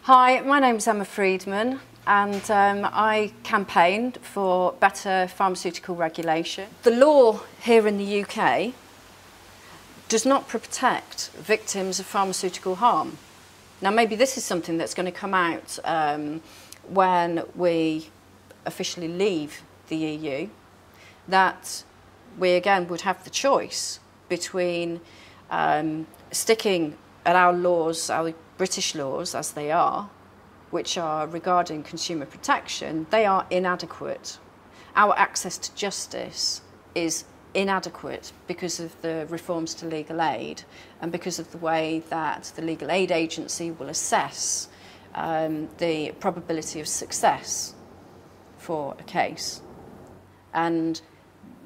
Hi, my name's Emma Friedmann and I campaigned for better pharmaceutical regulation. The law here in the UK does not protect victims of pharmaceutical harm. Now maybe this is something that's going to come out when we officially leave the EU, that we again would have the choice between sticking at our laws, our British laws as they are, which are regarding consumer protection. They are inadequate. Our access to justice is inadequate because of the reforms to legal aid and because of the way that the legal aid agency will assess the probability of success for a case. And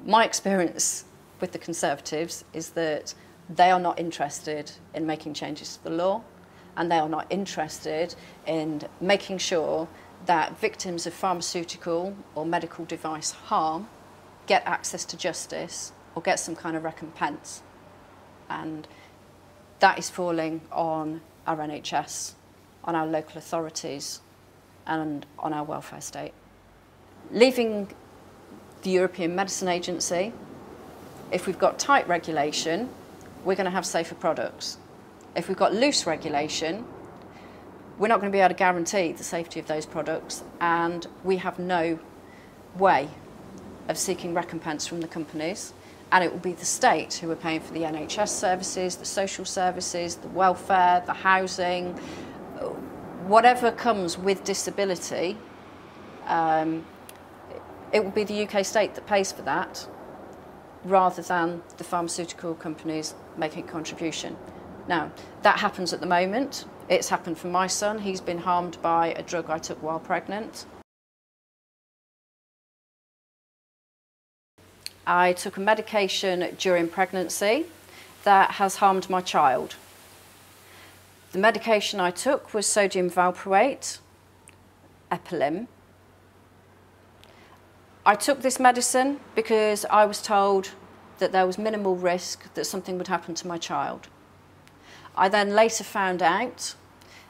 my experience with the Conservatives is that they are not interested in making changes to the law, and they are not interested in making sure that victims of pharmaceutical or medical device harm get access to justice or get some kind of recompense. And that is falling on our NHS, on our local authorities, and on our welfare state. Leaving the European Medicine Agency, if we've got tight regulation, we're going to have safer products. If we've got loose regulation, we're not going to be able to guarantee the safety of those products, and we have no way of seeking recompense from the companies, and it will be the state who are paying for the NHS services, the social services, the welfare, the housing, whatever comes with disability. It will be the UK state that pays for that, rather than the pharmaceutical companies making a contribution. Now, that happens at the moment. It's happened for my son. He's been harmed by a drug I took while pregnant. I took a medication during pregnancy that has harmed my child. The medication I took was sodium valproate, Epilim. I took this medicine because I was told that there was minimal risk that something would happen to my child. I then later found out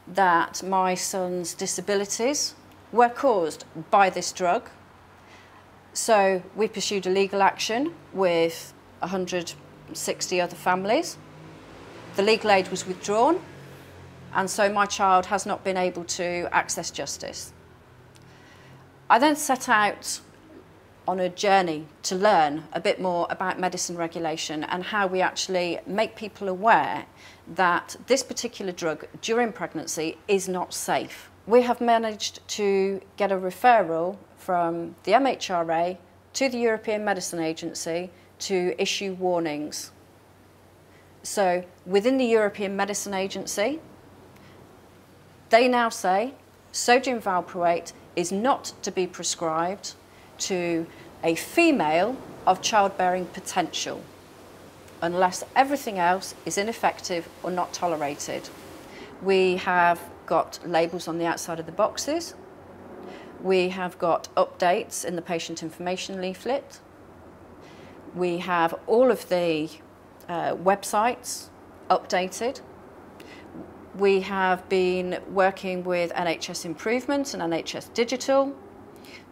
that my son's disabilities were caused by this drug. So we pursued a legal action with 160 other families. The legal aid was withdrawn, and so my child has not been able to access justice. I then set out on a journey to learn a bit more about medicine regulation and how we actually make people aware that this particular drug during pregnancy is not safe. We have managed to get a referral from the MHRA to the European Medicine Agency to issue warnings. So within the European Medicine Agency, they now say sodium valproate is not to be prescribed to a female of childbearing potential unless everything else is ineffective or not tolerated. We have got labels on the outside of the boxes. We have got updates in the patient information leaflet. We have all of the websites updated. We have been working with NHS Improvement and NHS Digital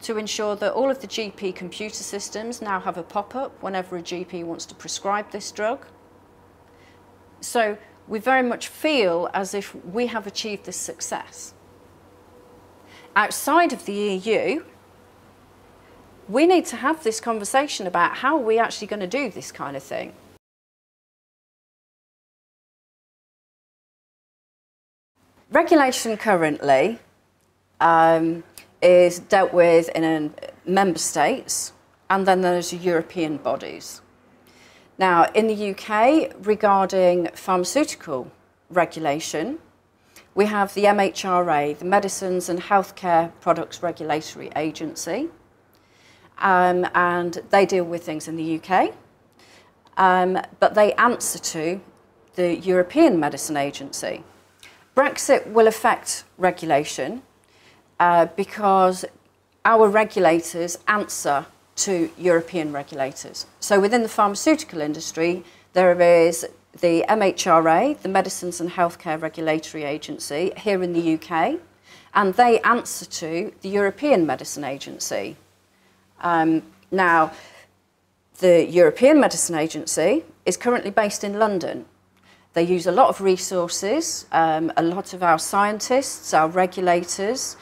to ensure that all of the GP computer systems now have a pop-up whenever a GP wants to prescribe this drug. So we very much feel as if we have achieved this success. Outside of the EU, we need to have this conversation about how are we actually going to do this kind of thing. Regulation currently is dealt with in member states, and then there's European bodies. Now, in the UK, regarding pharmaceutical regulation, we have the MHRA, the Medicines and Healthcare Products Regulatory Agency, and they deal with things in the UK, but they answer to the European Medicine Agency. Brexit will affect regulation because our regulators answer to European regulators. So within the pharmaceutical industry, there is the MHRA, the Medicines and Healthcare Regulatory Agency, here in the UK, and they answer to the European Medicine Agency. Now, the European Medicine Agency is currently based in London. They use a lot of resources. A lot of our scientists, our regulators,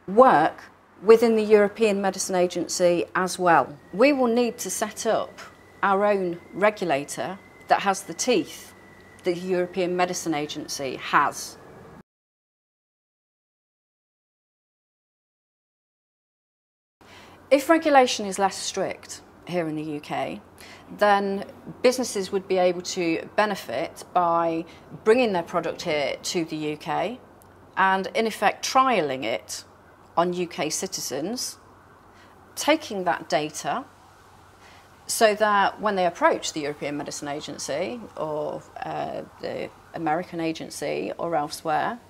work within the European Medicine Agency as well. We will need to set up our own regulator that has the teeth that the European Medicine Agency has. If regulation is less strict here in the UK, then businesses would be able to benefit by bringing their product here to the UK and in effect trialling it on UK citizens, taking that data so that when they approach the European Medicine Agency or the American agency or elsewhere,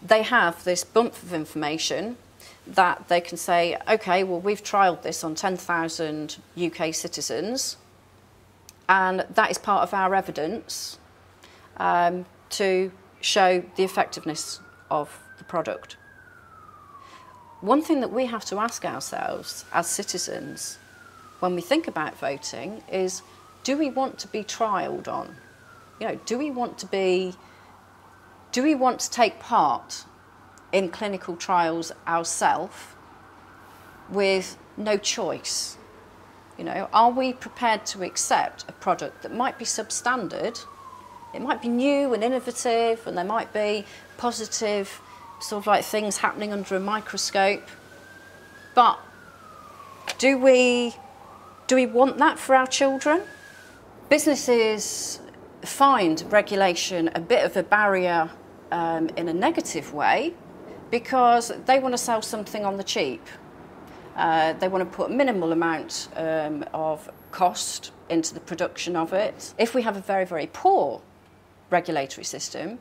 they have this bump of information that they can say, okay, well, we've trialled this on 10,000 UK citizens, and that is part of our evidence to show the effectiveness of the product. One thing that we have to ask ourselves as citizens when we think about voting is, do we want to be trialled on? You know, do we want to take part in clinical trials ourselves with no choice? You know, are we prepared to accept a product that might be substandard, it might be new and innovative, and there might be positive sort of like things happening under a microscope, but do we want that for our children? Businesses find regulation a bit of a barrier in a negative way because they want to sell something on the cheap. They want to put a minimal amount of cost into the production of it. If we have a very, very poor regulatory system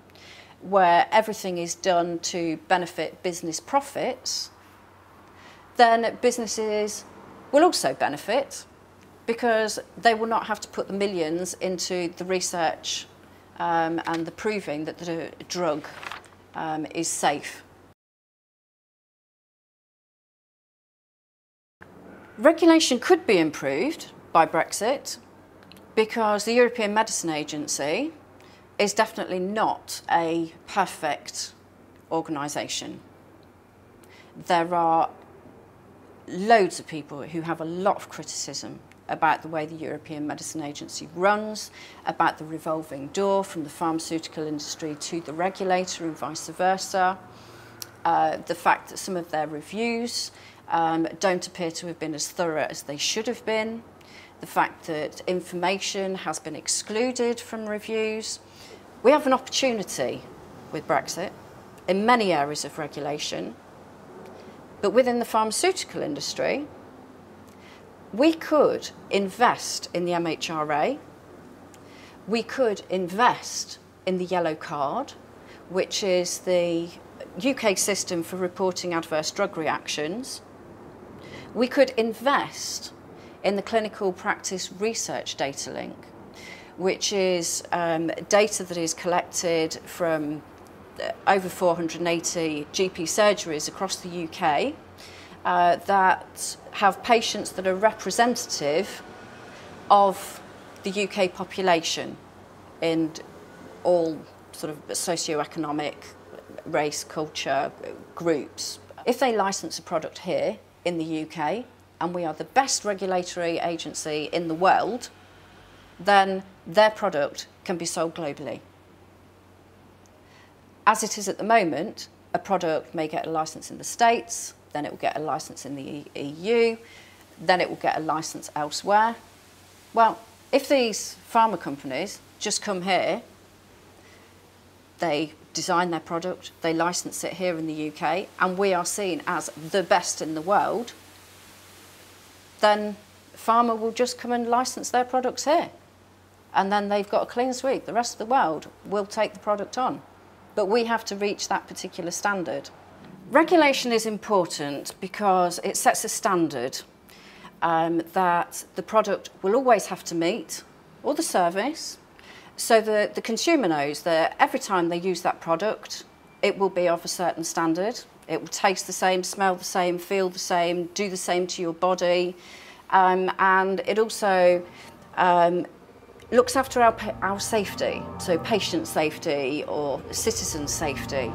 where everything is done to benefit business profits, then businesses will also benefit because they will not have to put the millions into the research and the proving that the drug is safe. Regulation could be improved by Brexit because the European Medicine Agency is definitely not a perfect organisation. There are loads of people who have a lot of criticism about the way the European Medicine Agency runs, about the revolving door from the pharmaceutical industry to the regulator and vice versa, the fact that some of their reviews don't appear to have been as thorough as they should have been, the fact that information has been excluded from reviews. We have an opportunity with Brexit in many areas of regulation, but within the pharmaceutical industry, we could invest in the MHRA, we could invest in the yellow card, which is the UK system for reporting adverse drug reactions. We could invest in the clinical practice research data link, which is data that is collected from over 480 GP surgeries across the UK that have patients that are representative of the UK population in all sort of socioeconomic, race, culture groups. If they license a product here in the UK, and we are the best regulatory agency in the world, then their product can be sold globally. As it is at the moment, a product may get a license in the States, then it will get a license in the EU, then it will get a license elsewhere. Well, if these pharma companies just come here, they design their product, they license it here in the UK, and we are seen as the best in the world, then pharma will just come and license their products here. And then they've got a clean sweep. The rest of the world will take the product on. But we have to reach that particular standard. Regulation is important because it sets a standard that the product will always have to meet, or the service, so that the consumer knows that every time they use that product, it will be of a certain standard. It will taste the same, smell the same, feel the same, do the same to your body. And it also looks after our safety, so patient safety or citizen safety.